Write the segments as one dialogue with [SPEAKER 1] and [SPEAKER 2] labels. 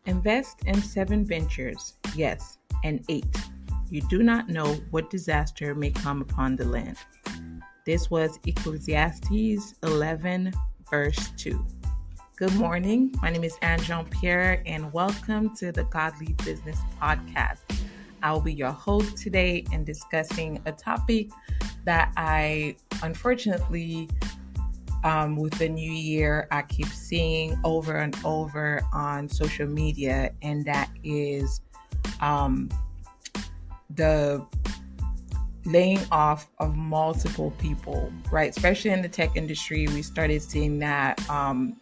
[SPEAKER 1] Invest in 7 ventures, yes, and 8. You do not know what disaster may come upon the land. This was Ecclesiastes 11, verse 2. Good morning. My name is Anne Jean-Pierre, and welcome to the Godly Business Podcast. I will be your host today and discussing a topic that I unfortunately with the new year, I keep seeing over and over on social media, and that is the laying off of multiple people, right? Especially in the tech industry, we started seeing that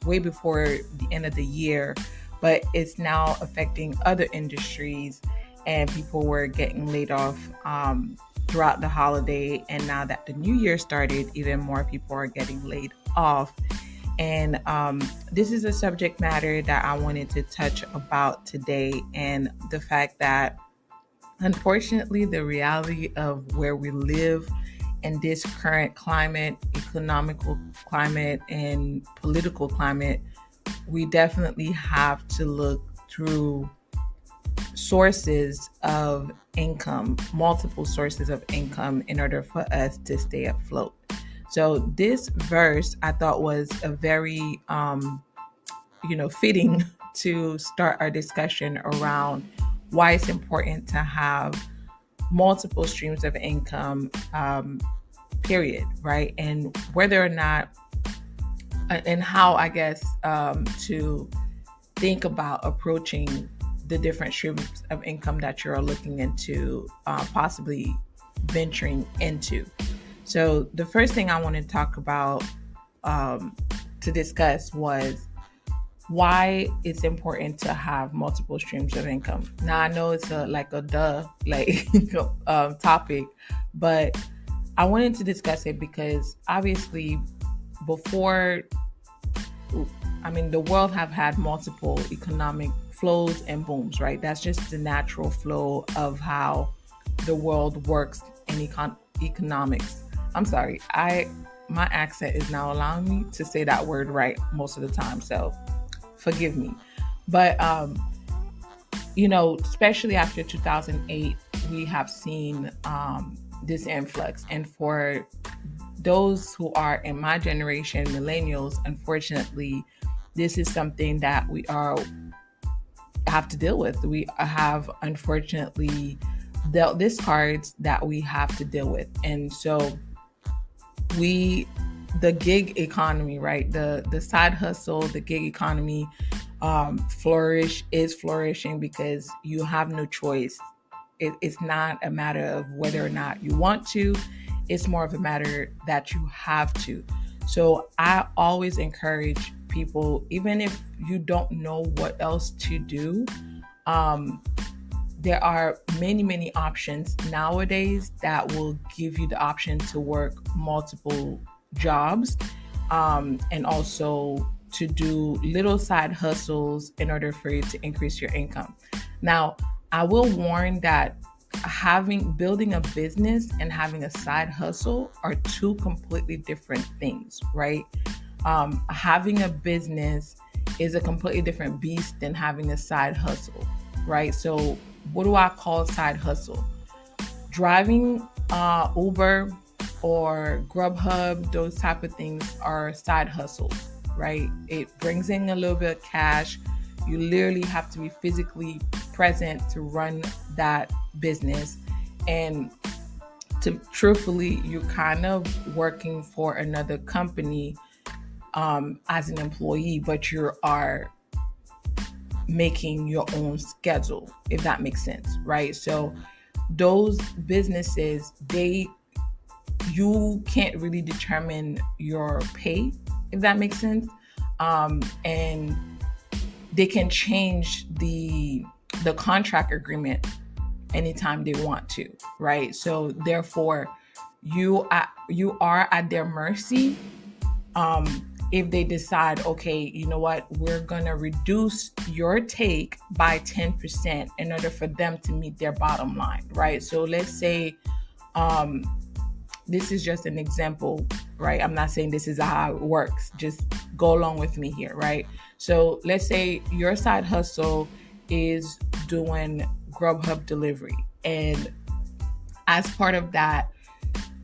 [SPEAKER 1] way before the end of the year, but it's now affecting other industries, and people were getting laid off throughout the holiday. And now that the new year started, even more people are getting laid off. And this is a subject matter that I wanted to touch about today, and the fact that unfortunately the reality of where we live in this current climate, economical climate and political climate, we definitely have to look through sources of income, multiple sources of income, in order for us to stay afloat. So this verse I thought was a very, fitting to start our discussion around why it's important to have multiple streams of income, period, right? And whether or not, and how, I guess, to think about approaching the different streams of income that you're looking into, possibly venturing into. So the first thing I want to talk about, to discuss, was why it's important to have multiple streams of income. Now I know it's topic, but I wanted to discuss it because obviously the world have had multiple economic flows and booms, right? That's just the natural flow of how the world works in economics. I'm sorry, my accent is now allowing me to say that word right most of the time, so forgive me. But especially after 2008, we have seen this influx, and for those who are in my generation, millennials, unfortunately, this is something that we have to deal with. We have unfortunately dealt these cards that we have to deal with. And so the gig economy, right? The side hustle, the gig economy is flourishing because you have no choice. It's not a matter of whether or not you want to. It's more of a matter that you have to. So I always encourage people, even if you don't know what else to do, there are many options nowadays that will give you the option to work multiple jobs, and also to do little side hustles in order for you to increase your income. Now, I will warn that building a business and having a side hustle are two completely different things, right? Having a business is a completely different beast than having a side hustle, right? So what do I call side hustle? Driving Uber or Grubhub, those type of things are side hustles, right? It brings in a little bit of cash. You literally have to be physically present to run that business. And truthfully, you're kind of working for another company as an employee, but you are making your own schedule, if that makes sense, right? So those businesses, you can't really determine your pay, if that makes sense. And they can change the contract agreement anytime they want to, right? So therefore, you are at their mercy. If they decide, okay, you know what, we're going to reduce your take by 10% in order for them to meet their bottom line, right? So let's say, this is just an example, right? I'm not saying this is how it works. Just go along with me here, right? So let's say your side hustle is doing Grubhub delivery. And as part of that,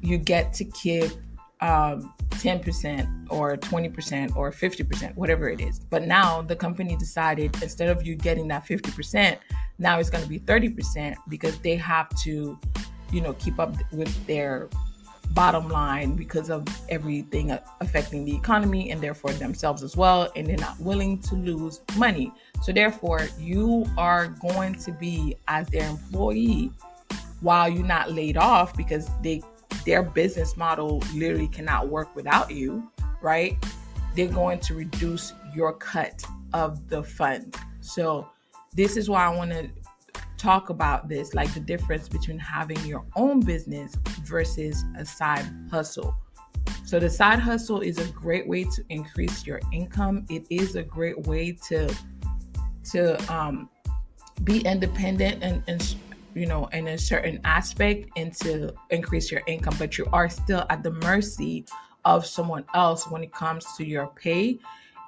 [SPEAKER 1] you get to keep 10% or 20% or 50%, whatever it is. But now the company decided, instead of you getting that 50%, now it's going to be 30% because they have to, keep up with their bottom line because of everything affecting the economy and therefore themselves as well. And they're not willing to lose money. So therefore, you are going to be as their employee while you're not laid off, because their business model literally cannot work without you, right? They're going to reduce your cut of the fund. So this is why I want to talk about this, like the difference between having your own business versus a side hustle. So the side hustle is a great way to increase your income. It is a great way to be independent and in a certain aspect and to increase your income, but you are still at the mercy of someone else when it comes to your pay.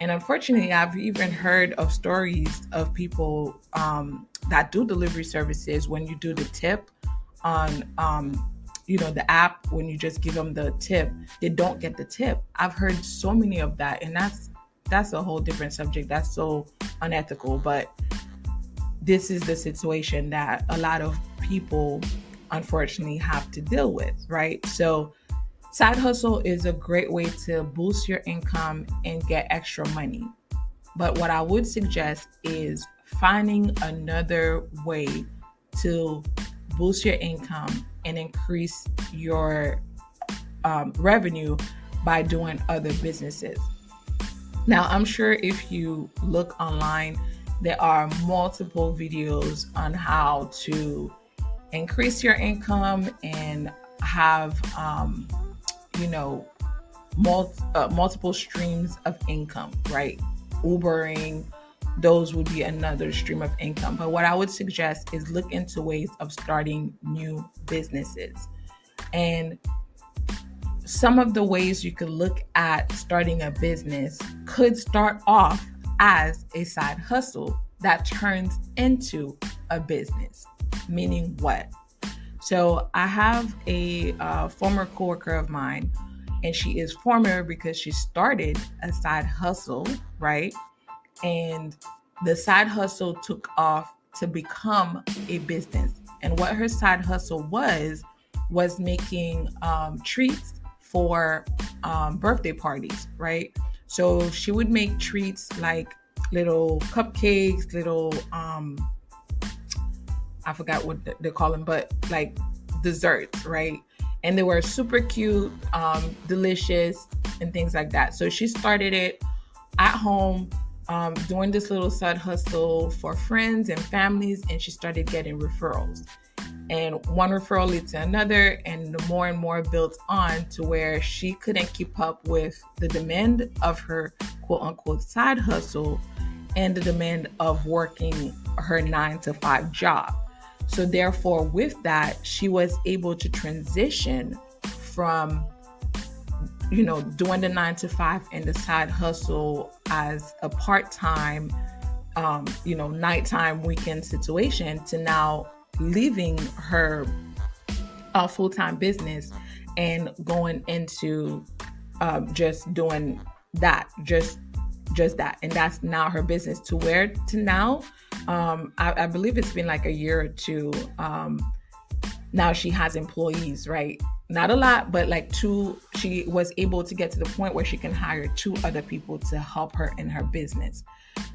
[SPEAKER 1] And unfortunately, I've even heard of stories of people that do delivery services. When you do the tip on the app, when you just give them the tip, they don't get the tip. I've heard so many of that, and that's a whole different subject. That's so unethical, but this is the situation that a lot of people unfortunately have to deal with, right? So side hustle is a great way to boost your income and get extra money. But what I would suggest is finding another way to boost your income and increase your revenue by doing other businesses. Now, I'm sure if you look online, there are multiple videos on how to increase your income and have, multiple streams of income, right? Ubering, those would be another stream of income. But what I would suggest is look into ways of starting new businesses. And some of the ways you could look at starting a business could start off as a side hustle that turns into a business. Meaning what? So I have a former coworker of mine, and she is former because she started a side hustle, right? And the side hustle took off to become a business. And what her side hustle was making treats for birthday parties, right? So she would make treats like little cupcakes, little, I forgot what they call them, but like desserts, right? And they were super cute, delicious, and things like that. So she started it at home, doing this little side hustle for friends and families, and she started getting referrals. And one referral led to another, and the more and more built on to where she couldn't keep up with the demand of her quote unquote side hustle and the demand of working her 9-to-5 job. So therefore, with that, she was able to transition from, doing the 9-to-5 and the side hustle as a part-time, nighttime weekend situation to now leaving her full-time business and going into just doing that, just that. And that's now her business to where to now, I believe it's been like a year or two. Now she has employees, right? Not a lot, but like 2, she was able to get to the point where she can hire 2 other people to help her in her business.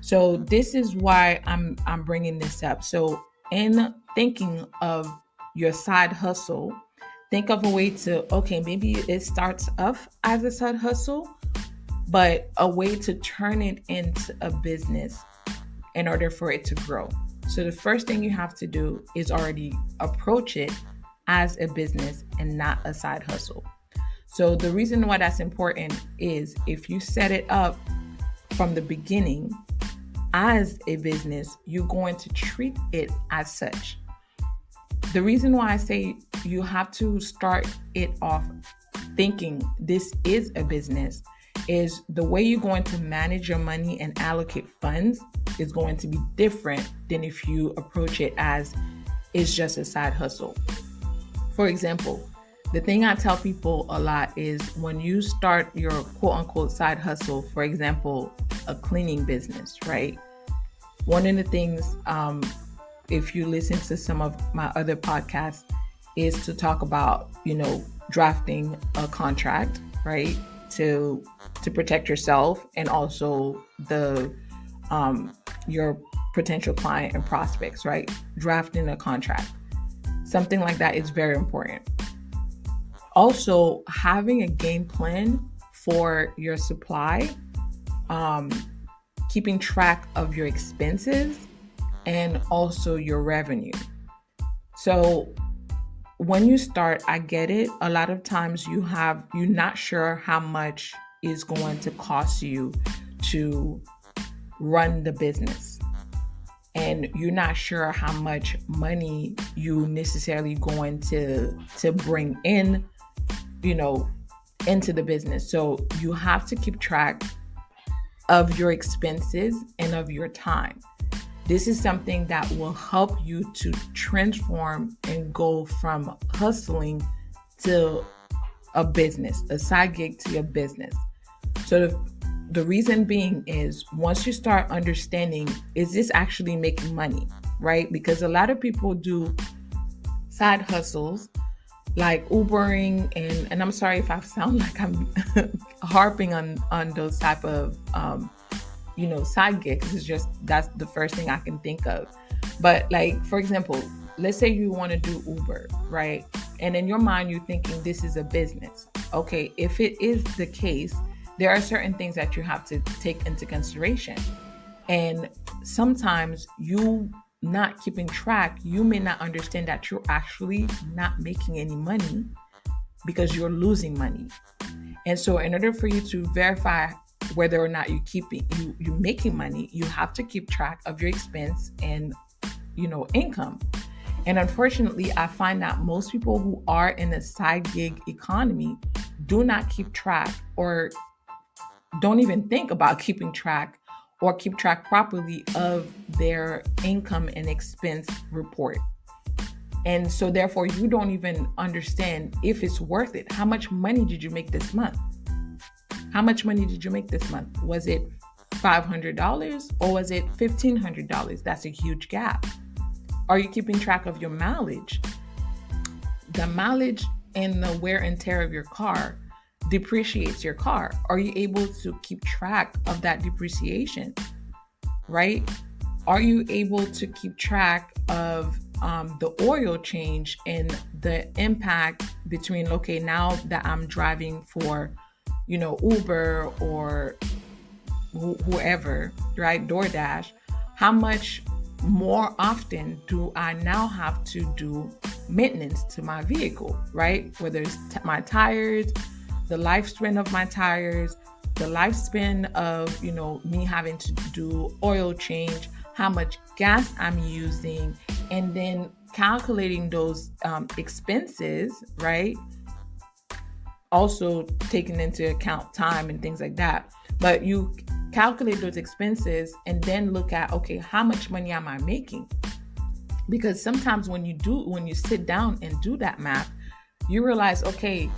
[SPEAKER 1] So this is why I'm bringing this up. So in thinking of your side hustle, think of a way to, okay, maybe it starts off as a side hustle, but a way to turn it into a business in order for it to grow. So the first thing you have to do is already approach it as a business and not a side hustle. So the reason why that's important is if you set it up from the beginning as a business, you're going to treat it as such. The reason why I say you have to start it off thinking this is a business is the way you're going to manage your money and allocate funds is going to be different than if you approach it as it's just a side hustle. For example, the thing I tell people a lot is when you start your quote unquote side hustle, for example, a cleaning business, right? One of the things, if you listen to some of my other podcasts, is to talk about, drafting a contract, right? To protect yourself and also your potential client and prospects, right? Drafting a contract. Something like that is very important. Also, having a game plan for your supply, keeping track of your expenses, and also your revenue. So when you start, I get it. A lot of times you're not sure how much is going to cost you to run the business. And you're not sure how much money you necessarily going to bring in, into the business. So you have to keep track of your expenses and of your time. This is something that will help you to transform and go from hustling to a business, a side gig to your business. So the reason being is once you start understanding, is this actually making money, right? Because a lot of people do side hustles like Ubering, and I'm sorry if I sound like I'm harping on those type of side gigs. It's just that's the first thing I can think of. But like, for example, let's say you want to do Uber, right? And in your mind, you're thinking this is a business. Okay, if it is the case, there are certain things that you have to take into consideration. And sometimes you not keeping track, you may not understand that you're actually not making any money because you're losing money. And so in order for you to verify whether or not you're making money, you have to keep track of your expense and, income. And unfortunately, I find that most people who are in a side gig economy do not keep track or don't even think about keeping track or keep track properly of their income and expense report. And so therefore, you don't even understand if it's worth it. How much money did you make this month? How much money did you make this month? Was it $500 or was it $1,500? That's a huge gap. Are you keeping track of your mileage? The mileage and the wear and tear of your car depreciates your car. Are you able to keep track of that depreciation, right? Are you able to keep track of the oil change and the impact between, okay, now that I'm driving for, Uber or whoever, right? DoorDash, how much more often do I now have to do maintenance to my vehicle, right? Whether it's my tires, the lifespan of my tires, the lifespan of, me having to do oil change, how much gas I'm using, and then calculating those expenses, right? Also taking into account time and things like that. But you calculate those expenses and then look at, okay, how much money am I making? Because sometimes when you sit down and do that math, you realize, okay,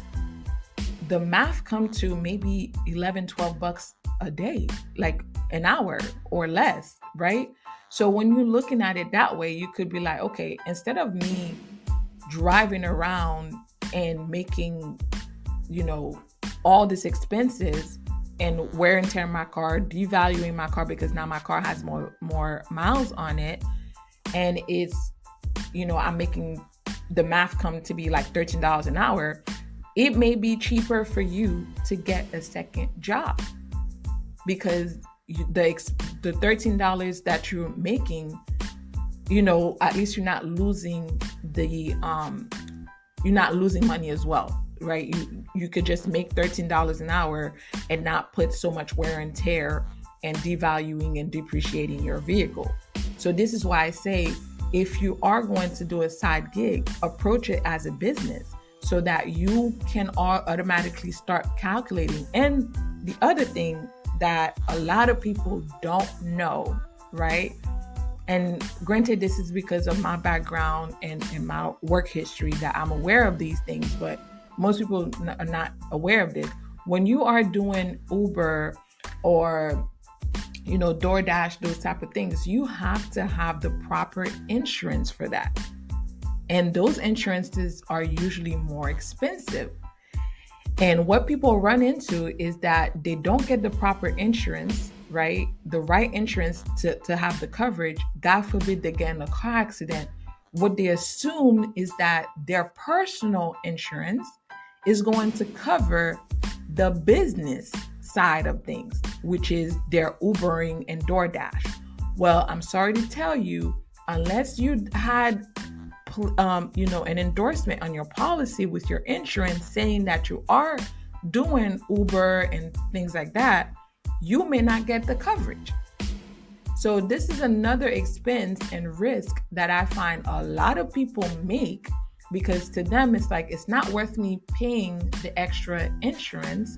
[SPEAKER 1] the math come to maybe $11-12 a day, like an hour or less, right? So when you're looking at it that way, you could be like, okay, instead of me driving around and making, all these expenses and wear and tear my car, devaluing my car because now my car has more miles on it, and it's, I'm making the math come to be like $13 an hour. It may be cheaper for you to get a second job because the $13 that you're making, at least you're not losing you're not losing money as well, right? You could just make $13 an hour and not put so much wear and tear and devaluing and depreciating your vehicle. So this is why I say, if you are going to do a side gig, approach it as a business so that you can automatically start calculating. And the other thing that a lot of people don't know right? And granted, this is because of my background and my work history that I'm aware of these things, but most people are not aware of this. When you are doing Uber or DoorDash, those type of things, you have to have the proper insurance for that. And those insurances are usually more expensive. And what people run into is that they don't get the proper insurance, right? The right insurance to have the coverage. God forbid they get in a car accident. What they assume is that their personal insurance is going to cover the business side of things, which is their Ubering and DoorDash. Well, I'm sorry to tell you, unless you had an endorsement on your policy with your insurance saying that you are doing Uber and things like that, you may not get the coverage. So this is another expense and risk that I find a lot of people make, because to them it's like, it's not worth me paying the extra insurance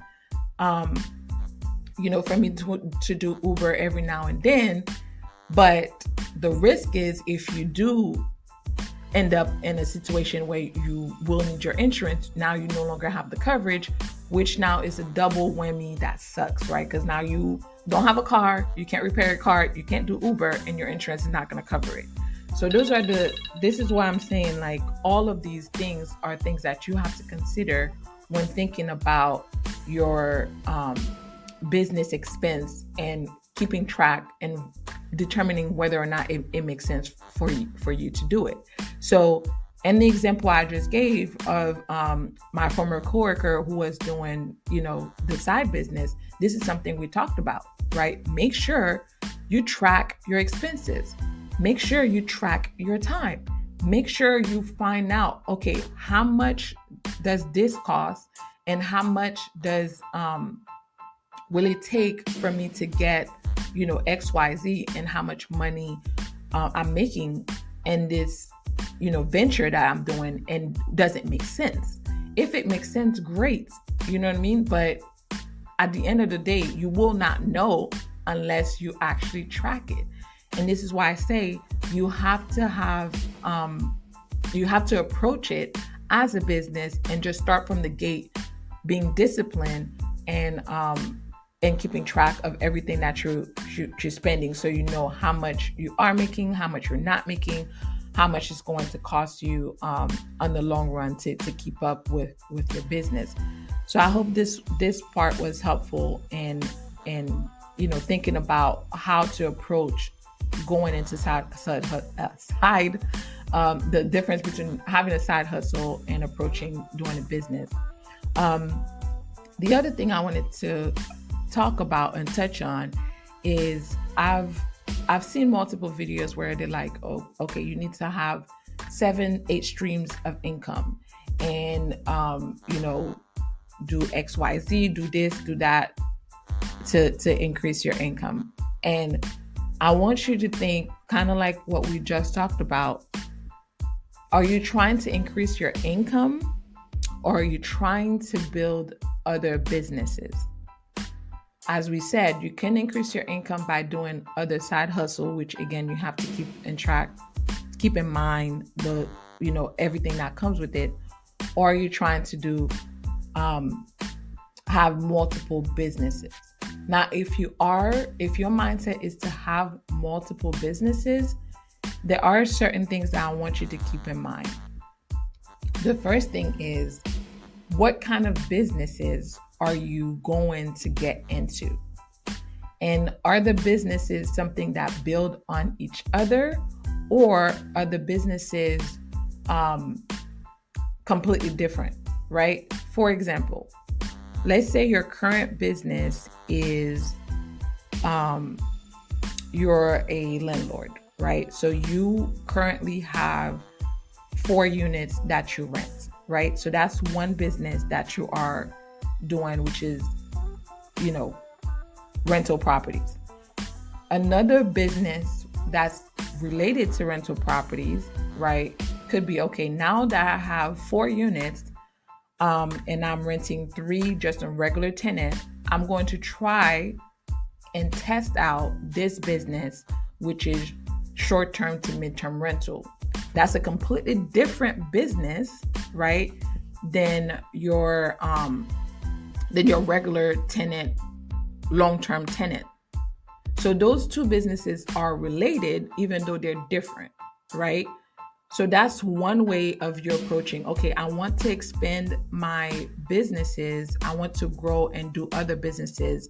[SPEAKER 1] for me to do Uber every now and then. But the risk is, if you do end up in a situation where you will need your insurance, now you no longer have the coverage, which now is a double whammy that sucks, right? Because now you don't have a car, you can't repair your car, you can't do Uber, and your insurance is not going to cover it. So this is why I'm saying, like, all of these things are things that you have to consider when thinking about your business expense and keeping track and determining whether or not it makes sense for you to do it. So, in the example I just gave of my former coworker who was doing, the side business, this is something we talked about, right? Make sure you track your expenses. Make sure you track your time. Make sure you find out, okay, how much does this cost, and how much does will it take for me to get XYZ, and how much money I'm making in this venture that I'm doing, and does it make sense? If it makes sense, great, you know what I mean? But at the end of the day, you will not know unless you actually track it. And this is why I say you have to approach it as a business and just start from the gate, being disciplined and keeping track of everything that you're spending, so you know how much you are making, how much you're not making, how much it's going to cost you on the long run to keep up with your business. So I hope this part was helpful in thinking about how to approach going into the difference between having a side hustle and approaching doing a business. The other thing I wanted to talk about and touch on is I've seen multiple videos where they're like, oh, okay, you need to have 7-8 streams of income, and do XYZ, do this, do that to increase your income. And I want you to think kind of like what we just talked about. Are you trying to increase your income, or are you trying to build other businesses? As we said, you can increase your income by doing other side hustle, which again, you have to keep in mind the, everything that comes with it. Or are you trying to do, have multiple businesses? Now, if your mindset is to have multiple businesses, there are certain things that I want you to keep in mind. The first thing is, what kind of businesses are you going to get into? And are the businesses something that build on each other, or are the businesses completely different, right? For example, let's say your current business is you're a landlord, right? So you currently have 4 units that you rent, right? So that's one business that you are doing, which is, rental properties. Another business that's related to rental properties, right, could be, okay, now that I have 4 units, and I'm renting 3 just a regular tenant, I'm going to try and test out this business which is short-term to mid-term rental. That's a completely different business, right, than your regular tenant, long-term tenant. So those two businesses are related, even though they're different, right? So that's one way of you approaching, okay, I want to expand my businesses. I want to grow and do other businesses,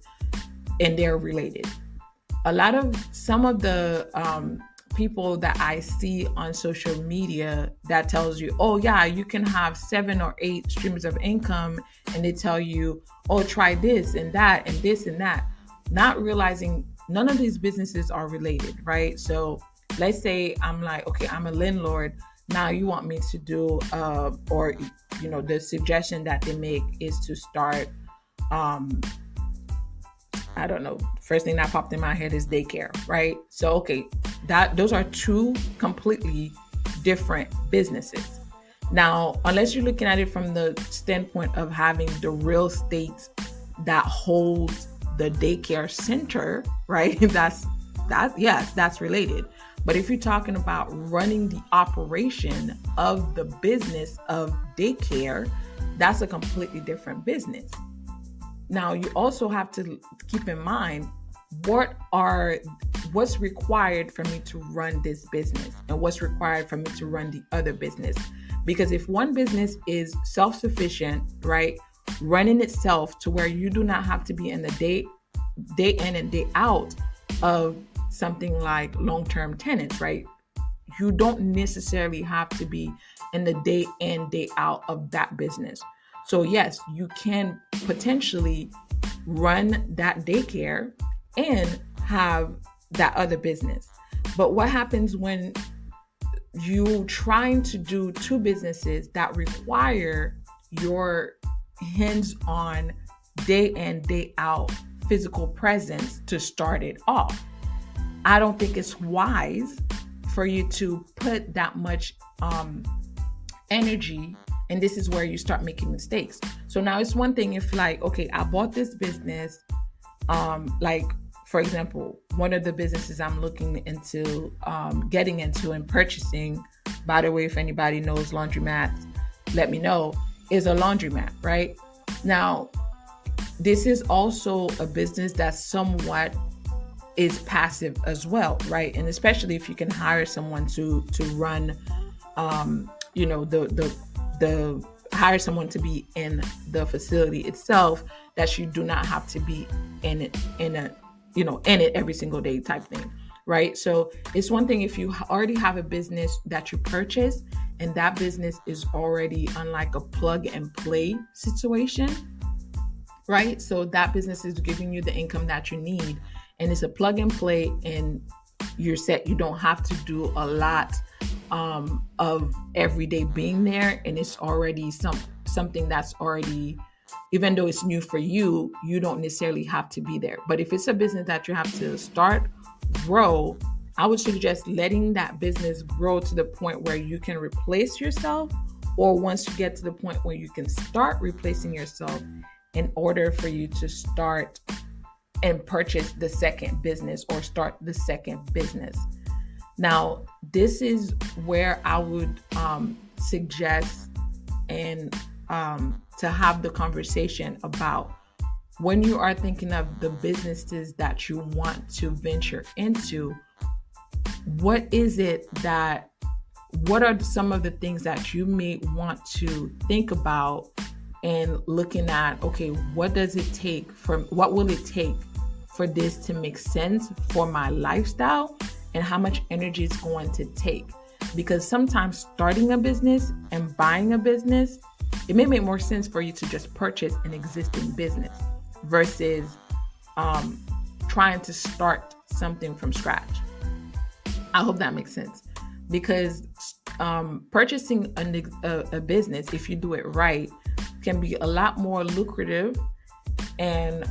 [SPEAKER 1] and they're related. Some of the people that I see on social media that tells you, oh yeah, you can have 7 or 8 streams of income, and they tell you, oh, try this and that and this and that, not realizing none of these businesses are related, right? So let's say I'm like, okay, I'm a landlord. Now you want me to do, the suggestion that they make is to start, I don't know, first thing that popped in my head is daycare, right? So, okay, those are two completely different businesses. Now, unless you're looking at it from the standpoint of having the real estate that holds the daycare center, right? That's related. But if you're talking about running the operation of the business of daycare, that's a completely different business. Now, you also have to keep in mind what's required for me to run this business and what's required for me to run the other business. Because if one business is self-sufficient, right, running itself to where you do not have to be in the day in and day out of something like long-term tenants, right? You don't necessarily have to be in the day in, day out of that business. So yes, you can potentially run that daycare and have that other business. But what happens when you trying to do two businesses that require your hands-on, day in, day out physical presence to start it off? I don't think it's wise for you to put that much energy, and this is where you start making mistakes. So now it's one thing if, like, okay, I bought this business, like for example, one of the businesses I'm looking into getting into and purchasing, by the way, if anybody knows laundromats, let me know, is a laundromat, right? Now, this is also a business that somewhat is passive as well, right? And especially if you can hire someone to run, hire someone to be in the facility itself, that you do not have to be in it every single day type thing, right? So it's one thing if you already have a business that you purchase and that business is already on like a plug and play situation, right? So that business is giving you the income that you need, and it's a plug and play, and you're set. You don't have to do a lot of everyday being there, and it's already something that's already, even though it's new for you, you don't necessarily have to be there. But if it's a business that you have to start, grow, I would suggest letting that business grow to the point where you can replace yourself, or once you get to the point where you can start replacing yourself, in order for you to start and purchase the second business or start the second business. Now, this is where I would suggest and to have the conversation about when you are thinking of the businesses that you want to venture into, what are some of the things that you may want to think about and looking at, okay, what will it take for this to make sense for my lifestyle, and how much energy it's going to take? Because sometimes starting a business and buying a business, it may make more sense for you to just purchase an existing business versus trying to start something from scratch. I hope that makes sense, because purchasing a business, if you do it right, can be a lot more lucrative and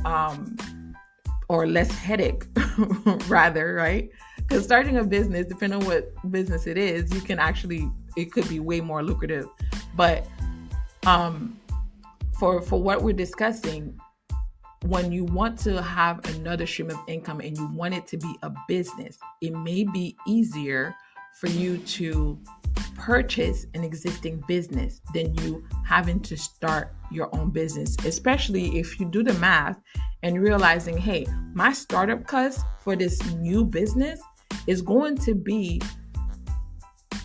[SPEAKER 1] or less headache rather, right? Because starting a business, depending on what business it is, it could be way more lucrative. But for what we're discussing, when you want to have another stream of income and you want it to be a business, it may be easier for you to purchase an existing business than you having to start your own business, especially if you do the math and realizing, hey, my startup cost for this new business is going to be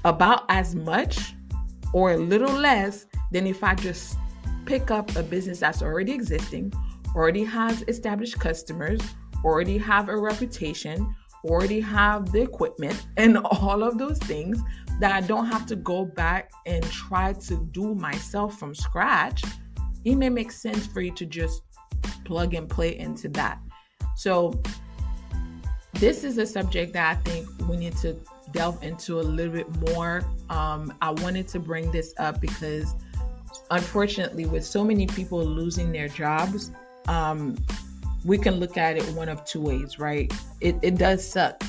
[SPEAKER 1] about as much or a little less than if I just pick up a business that's already existing, already has established customers, already have a reputation, already have the equipment and all of those things that I don't have to go back and try to do myself from scratch. It may make sense for you to just plug and play into that. So this is a subject that I think we need to delve into a little bit more. I wanted to bring this up because unfortunately, with so many people losing their jobs, we can look at it one of two ways, right? It does suck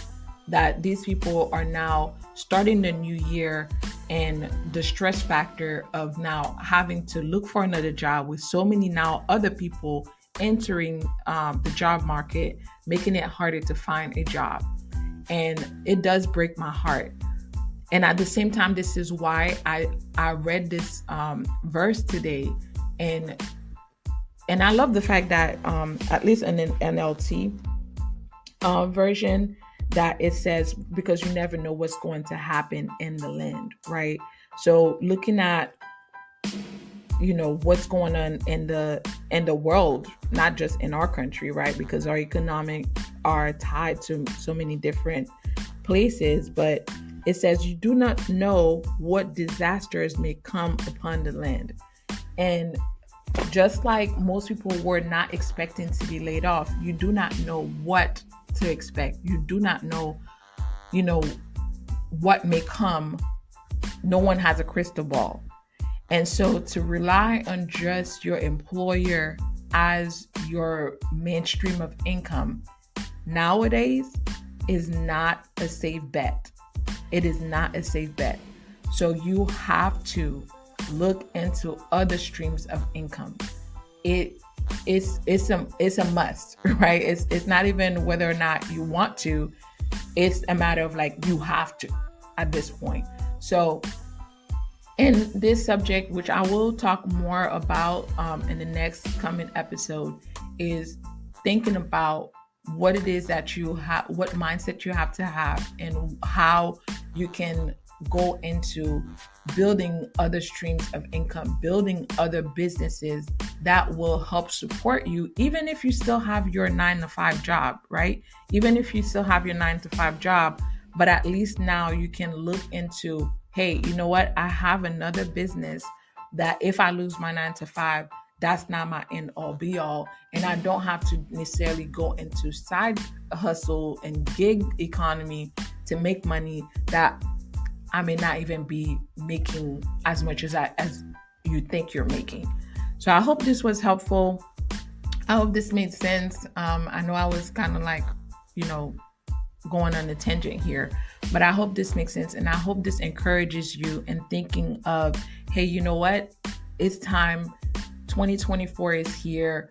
[SPEAKER 1] that these people are now starting the new year, and the stress factor of now having to look for another job with so many now other people entering the job market, making it harder to find a job. And it does break my heart. And at the same time, this is why I read this verse today. And I love the fact that at least in an NLT version, that it says, because you never know what's going to happen in the land, right? So looking at, what's going on in the world, not just in our country, right? Because our economic are tied to so many different places, but it says you do not know what disasters may come upon the land. And just like most people were not expecting to be laid off, you do not know what to expect. You do not know, what may come. No one has a crystal ball. And so to rely on just your employer as your mainstream of income nowadays is not a safe bet. It is not a safe bet. So you have to look into other streams of income. It's a must, right? It's not even whether or not you want to. It's a matter of you have to at this point. So in this subject, which I will talk more about in the next coming episode, is thinking about what it is that you have, what mindset you have to have, and how you can go into building other streams of income, building other businesses that will help support you, even if you still have your 9-to-5 job, right? Even if you still have your 9-to-5 job, but at least now you can look into, hey, you know what? I have another business that if I lose my 9-to-5, that's not my end all be all. And I don't have to necessarily go into side hustle and gig economy to make money that I may not even be making as much as you think you're making. So I hope this was helpful. I hope this made sense. I know I was kind of going on a tangent here, but I hope this makes sense. And I hope this encourages you in thinking of, hey, you know what? It's time. 2024 is here.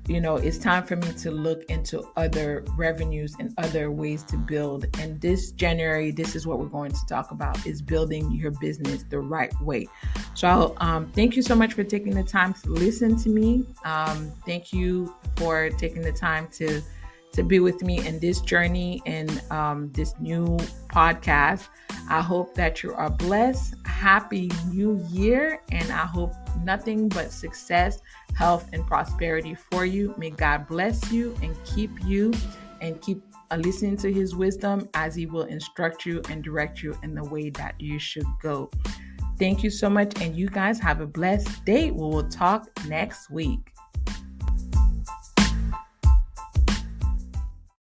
[SPEAKER 1] It's time for me to look into other revenues and other ways to build. And this January, this is what we're going to talk about, is building your business the right way. So thank you so much for taking the time to listen to me. Thank you for taking the time to be with me in this journey and this new podcast. I hope that you are blessed. Happy New Year. And I hope nothing but success, health, and prosperity for you. May God bless you and keep listening to his wisdom as he will instruct you and direct you in the way that you should go. Thank you so much. And you guys have a blessed day. We will talk next week.